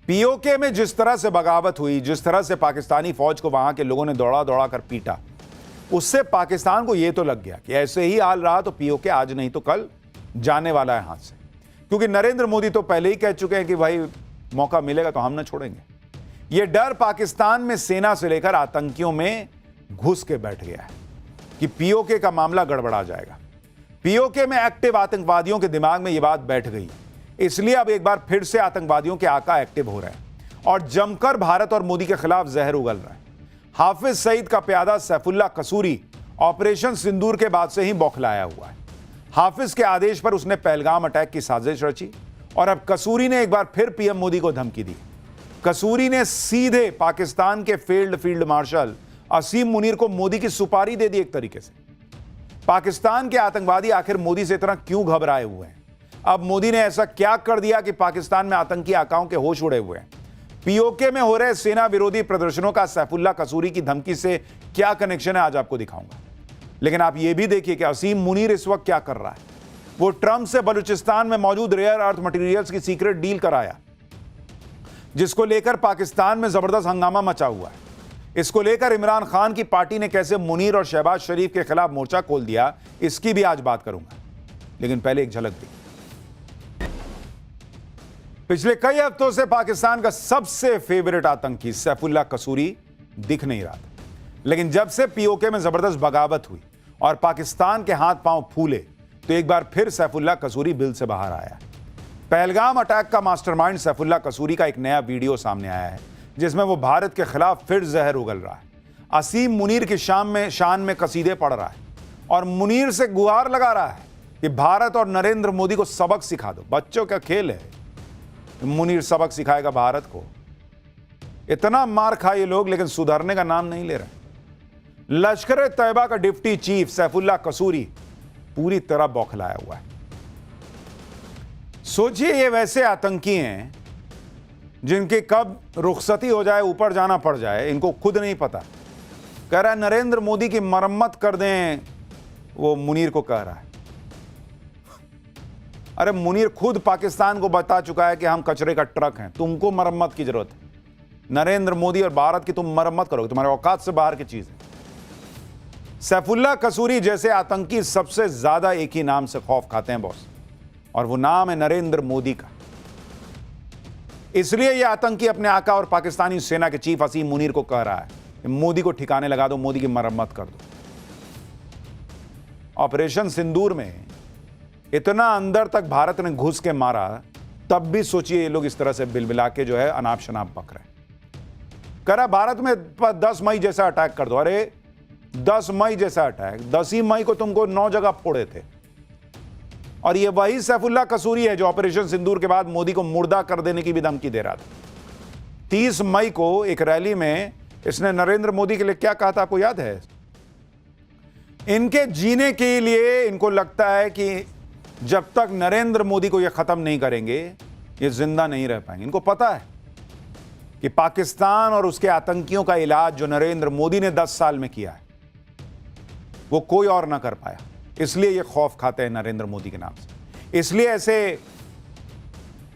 PoK में जिस तरह से बगावत हुई, जिस तरह से पाकिस्तानी फौज को वहां के लोगों ने दौड़ा दौड़ा कर पीटा, उससे पाकिस्तान को यह तो लग गया कि ऐसे ही हाल रहा तो पीओके आज नहीं तो कल जाने वाला है हाथ से। क्योंकि नरेंद्र मोदी तो पहले ही कह चुके हैं कि भाई मौका मिलेगा तो हम न छोड़ेंगे। यह डर पाकिस्तान में सेना से लेकर आतंकियों में घुस के बैठ गया है कि पीओके का मामला गड़बड़ा जाएगा। पीओके में एक्टिव आतंकवादियों के दिमाग में यह बात बैठ गई, इसलिए अब एक बार फिर से आतंकवादियों के आका एक्टिव हो रहे हैं और जमकर भारत और मोदी के खिलाफ जहर उगल रहा है। हाफिज सईद का प्यादा सैफुल्लाह कसूरी ऑपरेशन सिंदूर के बाद से ही बौखलाया हुआ है। हाफिज के आदेश पर उसने पहलगाम अटैक की साजिश रची और अब कसूरी ने एक बार फिर पीएम मोदी को धमकी दी। कसूरी ने सीधे पाकिस्तान के फील्ड मार्शल असीम मुनीर को मोदी की सुपारी दे दी। एक तरीके से पाकिस्तान के आतंकवादी आखिर मोदी से इतना क्यों घबराए हुए हैं? अब मोदी ने ऐसा क्या कर दिया कि पाकिस्तान में आतंकी आकाओं के होश उड़े हुए हैं? पीओके में हो रहे सेना विरोधी प्रदर्शनों का सैफुल्लाह कसूरी की धमकी से क्या कनेक्शन है, आज आपको दिखाऊंगा। लेकिन आप यह भी देखिए कि असीम मुनीर इस वक्त क्या कर रहा है। वो ट्रंप से बलूचिस्तान में मौजूद रेयर अर्थ मटेरियल्स की सीक्रेट डील कराया, जिसको लेकर पाकिस्तान में जबरदस्त हंगामा मचा हुआ है। इसको लेकर इमरान खान की पार्टी ने कैसे मुनीर और शहबाज शरीफ के खिलाफ मोर्चा खोल दिया, इसकी भी आज बात करूंगा। लेकिन पहले एक झलक दी। पिछले कई हफ्तों से पाकिस्तान का सबसे फेवरेट आतंकी सैफुल्लाह कसूरी दिख नहीं रहा था, लेकिन जब से पीओके में जबरदस्त बगावत हुई और पाकिस्तान के हाथ पांव फूले तो एक बार फिर सैफुल्लाह कसूरी बिल से बाहर आया। पहलगाम अटैक का मास्टरमाइंड सैफुल्लाह कसूरी का एक नया वीडियो सामने आया है, जिसमें वो भारत के खिलाफ फिर जहर उगल रहा है। असीम मुनीर की शान में कसीदे पढ़ रहा है और मुनीर से गुहार लगा रहा है कि भारत और नरेंद्र मोदी को सबक सिखा दो। बच्चों का खेल है, मुनीर सबक सिखाएगा भारत को। इतना मार खाए लोग, लेकिन सुधरने का नाम नहीं ले रहे। लश्कर तैयबा का डिप्टी चीफ सैफुल्लाह कसूरी पूरी तरह बौखलाया हुआ है। सोचिए, ये वैसे आतंकी हैं जिनके कब रुखसती हो जाए, ऊपर जाना पड़ जाए, इनको खुद नहीं पता। कह रहा है नरेंद्र मोदी की मरम्मत कर दें, वो मुनीर को कह रहा है। अरे मुनीर खुद पाकिस्तान को बता चुका है कि हम कचरे का ट्रक हैं, तुमको मरम्मत की जरूरत है। नरेंद्र मोदी और भारत की तुम मरम्मत करोगे, तुम्हारे औकात से बाहर की चीज है। सैफुल्लाह कसूरी जैसे आतंकी सबसे ज्यादा एक ही नाम से खौफ खाते हैं बॉस, और वो नाम है नरेंद्र मोदी का। इसलिए यह आतंकी अपने आका और पाकिस्तानी सेना के चीफ असीम मुनीर को कह रहा है कि मोदी को ठिकाने लगा दो, मोदी की मरम्मत कर दो। ऑपरेशन सिंदूर में इतना अंदर तक भारत ने घुस के मारा, तब भी सोचिए ये लोग इस तरह से बिलबिला के जो है अनाप शनाप बक रहे। करा भारत में 10 मई जैसा अटैक कर दो। अरे 10 मई जैसा अटैक, 10 ही मई को तुमको 9 जगह फोड़े थे। और ये वही सैफुल्लाह कसूरी है जो ऑपरेशन सिंदूर के बाद मोदी को मुर्दा कर देने की भी धमकी दे रहा था। 30 मई को एक रैली में इसने नरेंद्र मोदी के लिए क्या कहा था, आपको याद है? इनके जीने के लिए इनको लगता है कि जब तक नरेंद्र मोदी को यह खत्म नहीं करेंगे, ये जिंदा नहीं रह पाएंगे। इनको पता है कि पाकिस्तान और उसके आतंकियों का इलाज जो नरेंद्र मोदी ने 10 साल में किया है, वो कोई और ना कर पाया। इसलिए ये खौफ खाते हैं नरेंद्र मोदी के नाम से। इसलिए ऐसे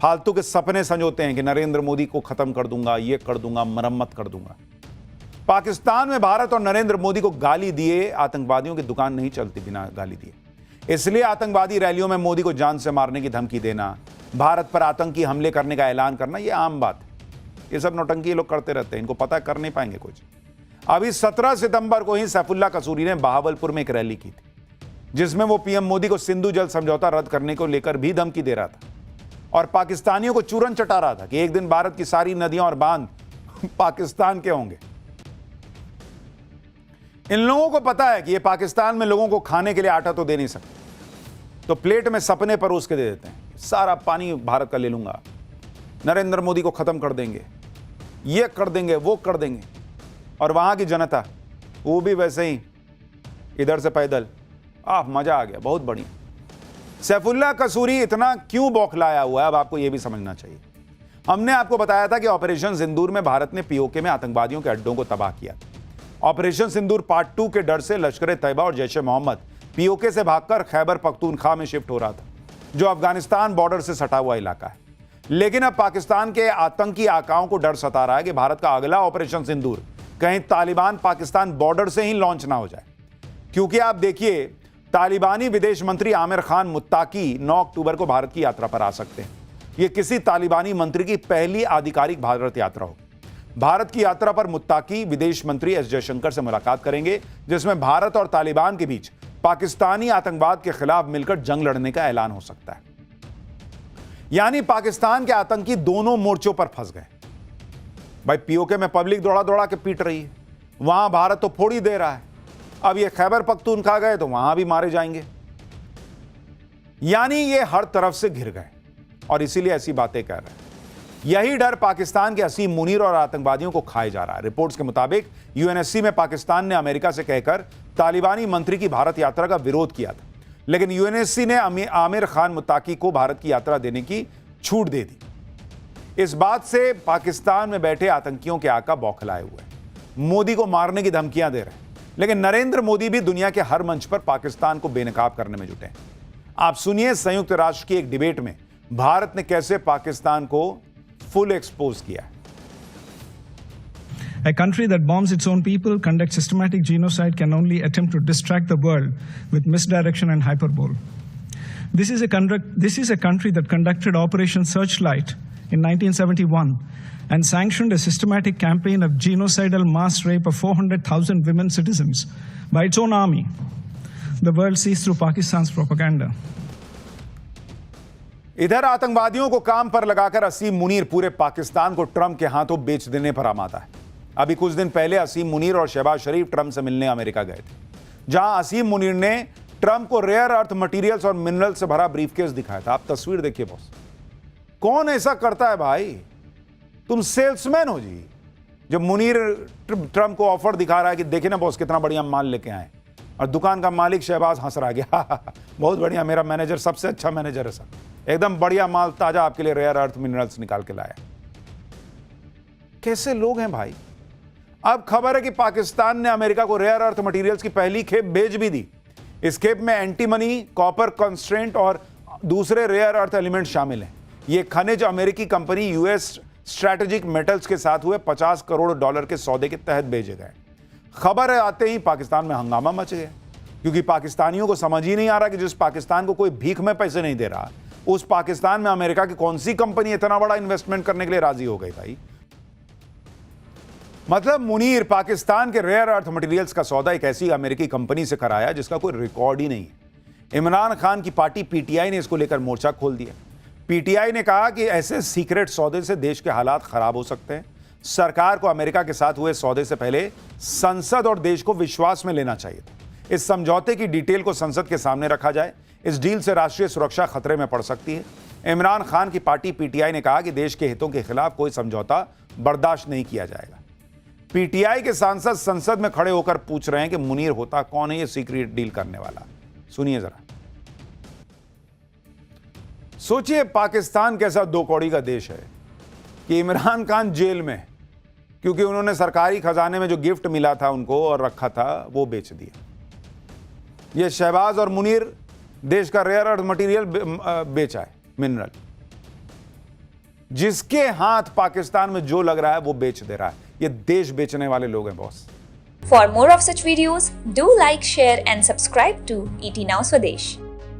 फालतू के सपने संजोते हैं कि नरेंद्र मोदी को खत्म कर दूंगा, ये कर दूंगा, मरम्मत कर दूंगा। पाकिस्तान में भारत और नरेंद्र मोदी को गाली दिए आतंकवादियों की दुकान नहीं चलती बिना गाली दिए। इसलिए आतंकवादी रैलियों में मोदी को जान से मारने की धमकी देना, भारत पर आतंकी हमले करने का ऐलान करना, यह आम बात है। ये सब नौटंकी लोग करते रहते हैं, इनको पता कर नहीं पाएंगे कुछ। अभी 17 सितंबर को ही सैफुल्लाह कसूरी ने बहावलपुर में एक रैली की थी, जिसमें वो पीएम मोदी को सिंधु जल समझौता रद्द करने को लेकर भी धमकी दे रहा था और पाकिस्तानियों को चूरन चटा रहा था कि एक दिन भारत की सारी नदियां और बांध पाकिस्तान के होंगे। इन लोगों को पता है कि ये पाकिस्तान में लोगों को खाने के लिए आटा तो दे नहीं सकते, तो प्लेट में सपने परोस के दे देते हैं, सारा पानी भारत का ले लूंगा, नरेंद्र मोदी को खत्म कर देंगे, ये कर देंगे, वो कर देंगे। और वहां की जनता वो भी वैसे ही इधर से पैदल। मजा आ गया, बहुत बढ़िया। सैफुल्लाह कसूरी इतना क्यों बौखलाया हुआ है, अब आपको यह भी समझना चाहिए। हमने आपको बताया था कि ऑपरेशन सिंदूर में भारत ने पीओके में आतंकवादियों के अड्डों को तबाह किया। ऑपरेशन सिंदूर पार्ट 2 के डर से लश्कर तैयबा और जैश ए मोहम्मद पीओके से भागकर खैबर पख्तूनख्वा में शिफ्ट हो रहा था, जो अफगानिस्तान बॉर्डर से सटा हुआ इलाका है। लेकिन अब पाकिस्तान के आतंकी आकाओं को डर सता रहा है कि भारत का अगला ऑपरेशन सिंदूर कहीं तालिबान पाकिस्तान बॉर्डर से ही लॉन्च ना हो जाए। क्योंकि आप देखिए, तालिबानी विदेश मंत्री आमिर खान मुत्ताकी 9 अक्टूबर को भारत की यात्रा पर आ सकते हैं। यह किसी तालिबानी मंत्री की पहली आधिकारिक भारत यात्रा होगी। भारत की यात्रा पर मुत्ताकी विदेश मंत्री एस जयशंकर से मुलाकात करेंगे, जिसमें भारत और तालिबान के बीच पाकिस्तानी आतंकवाद के खिलाफ मिलकर जंग लड़ने का ऐलान हो सकता है। यानी पाकिस्तान के आतंकी दोनों मोर्चों पर फंस गए। भाई, पीओके में पब्लिक दौड़ा दौड़ा के पीट रही है, वहां भारत तो फोड़ ही दे रहा है। अब ये खैबर पख्तूनख्वा गए तो वहां भी मारे जाएंगे। यानी ये हर तरफ से घिर गए और इसीलिए ऐसी बातें कर रहे हैं। यही डर पाकिस्तान के असीम मुनीर और आतंकवादियों को खाए जा रहा है। रिपोर्ट्स के मुताबिक यूएनएससी में पाकिस्तान ने अमेरिका से कहकर तालिबानी मंत्री की भारत यात्रा का विरोध किया था, लेकिन यूएनएससी ने आमिर खान मुत्ताकी को भारत की यात्रा देने की छूट दे दी। इस बात से पाकिस्तान में बैठे आतंकियों के आका बौखलाए हुए हैं, मोदी को मारने की धमकियां दे रहे हैं। लेकिन नरेंद्र मोदी भी दुनिया के हर मंच पर पाकिस्तान को बेनकाब करने में जुटे हैं। आप सुनिए, संयुक्त राष्ट्र की एक डिबेट में भारत ने कैसे पाकिस्तान को फुल एक्सपोज किया है। A country that bombs its own people, conducts systematic genocide, can only attempt to distract the world with misdirection and hyperbole. This is a country that conducted Operation Searchlight in 1971 and sanctioned a systematic campaign of genocidal mass rape of 400,000 women citizens by its own army. The world sees through Pakistan's propaganda. इधर आतंकवादियों को काम पर लगाकर असीम मुनीर पूरे पाकिस्तान को Trump के हाथों बेच देने पर आमादा है। अभी कुछ दिन पहले असीम मुनीर और शहबाज शरीफ ट्रंप से मिलने अमेरिका गए थे, जहां असीम मुनीर ने ट्रंप को रेयर अर्थ मटेरियल्स और मिनरल से भरा ब्रीफकेस दिखाया था। आप तस्वीर देखिए बॉस, कौन ऐसा करता है भाई? तुम सेल्समैन हो जी। जब मुनीर ट्रंप को ऑफर दिखा रहा है कि देखिए ना बॉस कितना बढ़िया माल लेके आए, और दुकान का मालिक शहबाज हंस रहा गया, बहुत बढ़िया, मेरा मैनेजर सबसे अच्छा मैनेजर है सर, एकदम बढ़िया माल ताजा आपके लिए रेयर अर्थ मिनरल्स निकाल के लाया। कैसे लोग हैं भाई? अब खबर है कि पाकिस्तान ने अमेरिका को रेयर अर्थ मटेरियल्स की पहली खेप भेज भी दी। इस खेप में एंटीमनी, कॉपर कंस्ट्रेंट और दूसरे रेयर अर्थ एलिमेंट शामिल हैं। ये खनिज अमेरिकी कंपनी यूएस स्ट्रैटेजिक मेटल्स के साथ हुए $50 करोड़ के सौदे के तहत भेजे गए। खबर आते ही पाकिस्तान में हंगामा मच गया, क्योंकि पाकिस्तानियों को समझ ही नहीं आ रहा कि जिस पाकिस्तान को कोई भीख में पैसे नहीं दे रहा, उस पाकिस्तान में अमेरिका की कौन सी कंपनी इतना बड़ा इन्वेस्टमेंट करने के लिए राजी हो गई भाई। मतलब मुनीर पाकिस्तान के रेयर अर्थ मटेरियल्स का सौदा एक ऐसी अमेरिकी कंपनी से कराया जिसका कोई रिकॉर्ड ही नहीं है। इमरान खान की पार्टी पीटीआई ने इसको लेकर मोर्चा खोल दिया। पीटीआई ने कहा कि ऐसे सीक्रेट सौदे से देश के हालात खराब हो सकते हैं। सरकार को अमेरिका के साथ हुए सौदे से पहले संसद और देश को विश्वास में लेना चाहिए था। इस समझौते की डिटेल को संसद के सामने रखा जाए। इस डील से राष्ट्रीय सुरक्षा खतरे में पड़ सकती है। इमरान खान की पार्टी पीटीआई ने कहा कि देश के हितों के खिलाफ कोई समझौता बर्दाश्त नहीं किया जाएगा। पीटीआई के सांसद संसद में खड़े होकर पूछ रहे हैं कि मुनीर होता कौन है ये सीक्रेट डील करने वाला? सुनिए जरा। सोचिए, पाकिस्तान कैसा दो कौड़ी का देश है कि इमरान खान जेल में, क्योंकि उन्होंने सरकारी खजाने में जो गिफ्ट मिला था उनको और रखा था वो बेच दिया। ये शहबाज और मुनीर देश का रेयर अर्थ मटेरियल बेचा है, मिनरल। जिसके हाथ पाकिस्तान में जो लग रहा है वो बेच दे रहा है। ये देश बेचने वाले लोग हैं boss. For more of such videos, do like, share and subscribe to ET Now Swadesh.